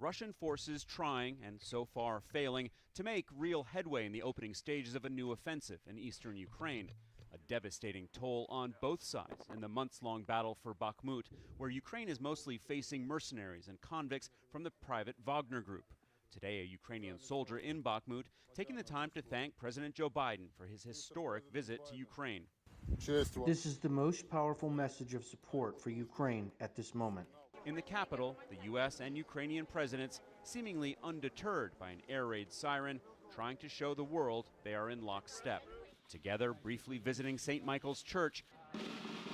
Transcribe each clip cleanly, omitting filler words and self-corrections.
Russian forces trying, and so far failing, to make real headway in the opening stages of a new offensive in eastern Ukraine. A devastating toll on both sides in the months-long battle for Bakhmut, where Ukraine is mostly facing mercenaries and convicts from the private Wagner Group. Today, a Ukrainian soldier in Bakhmut taking the time to thank President Joe Biden for his historic visit to Ukraine. This is the most powerful message of support for Ukraine at this moment. In the capital, the U.S. and Ukrainian presidents, seemingly undeterred by an air raid siren, trying to show the world they are in lockstep. Together, briefly visiting St. Michael's Church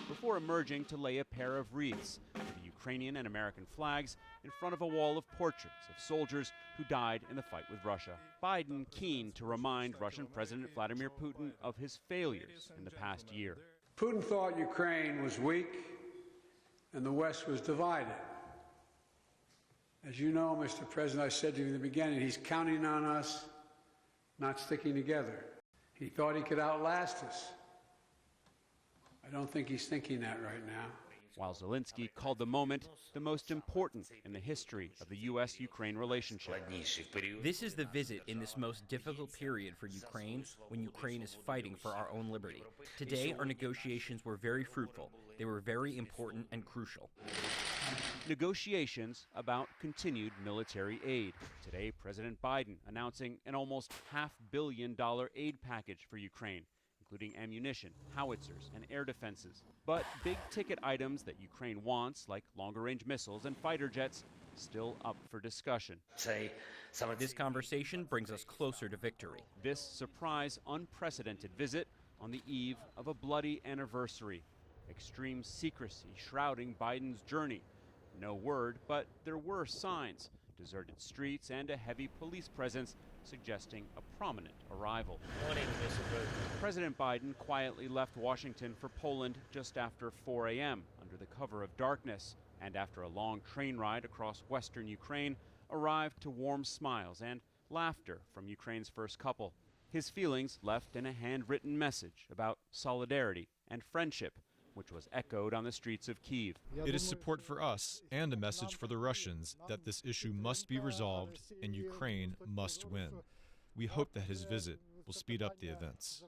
before emerging to lay a pair of wreaths with the Ukrainian and American flags in front of a wall of portraits of soldiers who died in the fight with Russia. Biden keen to remind Russian President Vladimir Putin of his failures in the past year. Putin thought Ukraine was weak and the West was divided. As you know, Mr. President, I said to you in the beginning, he's counting on us not sticking together. He thought he could outlast us. I don't think he's thinking that right now. While Zelensky called the moment the most important in the history of the U.S.-Ukraine relationship. This is the visit in this most difficult period for Ukraine, when Ukraine is fighting for our own liberty. Today, our negotiations were very fruitful. They were very important and crucial. Negotiations about continued military aid. Today, President Biden announcing an almost $500 million aid package for Ukraine, including ammunition, howitzers, and air defenses. But big-ticket items that Ukraine wants, like longer-range missiles and fighter jets, still up for discussion. This conversation brings us closer to victory. This surprise, unprecedented visit on the eve of a bloody anniversary. Extreme secrecy shrouding Biden's journey. No word, but there were signs. Deserted streets and a heavy police presence suggesting a prominent arrival. Morning, Mr. President. President Biden quietly left Washington for Poland just after 4 a.m. under the cover of darkness, and after a long train ride across western Ukraine, arrived to warm smiles and laughter from Ukraine's first couple. His feelings left in a handwritten message about solidarity and friendship, which was echoed on the streets of Kyiv. It is support for us and a message for the Russians that this issue must be resolved and Ukraine must win. We hope that his visit will speed up the events.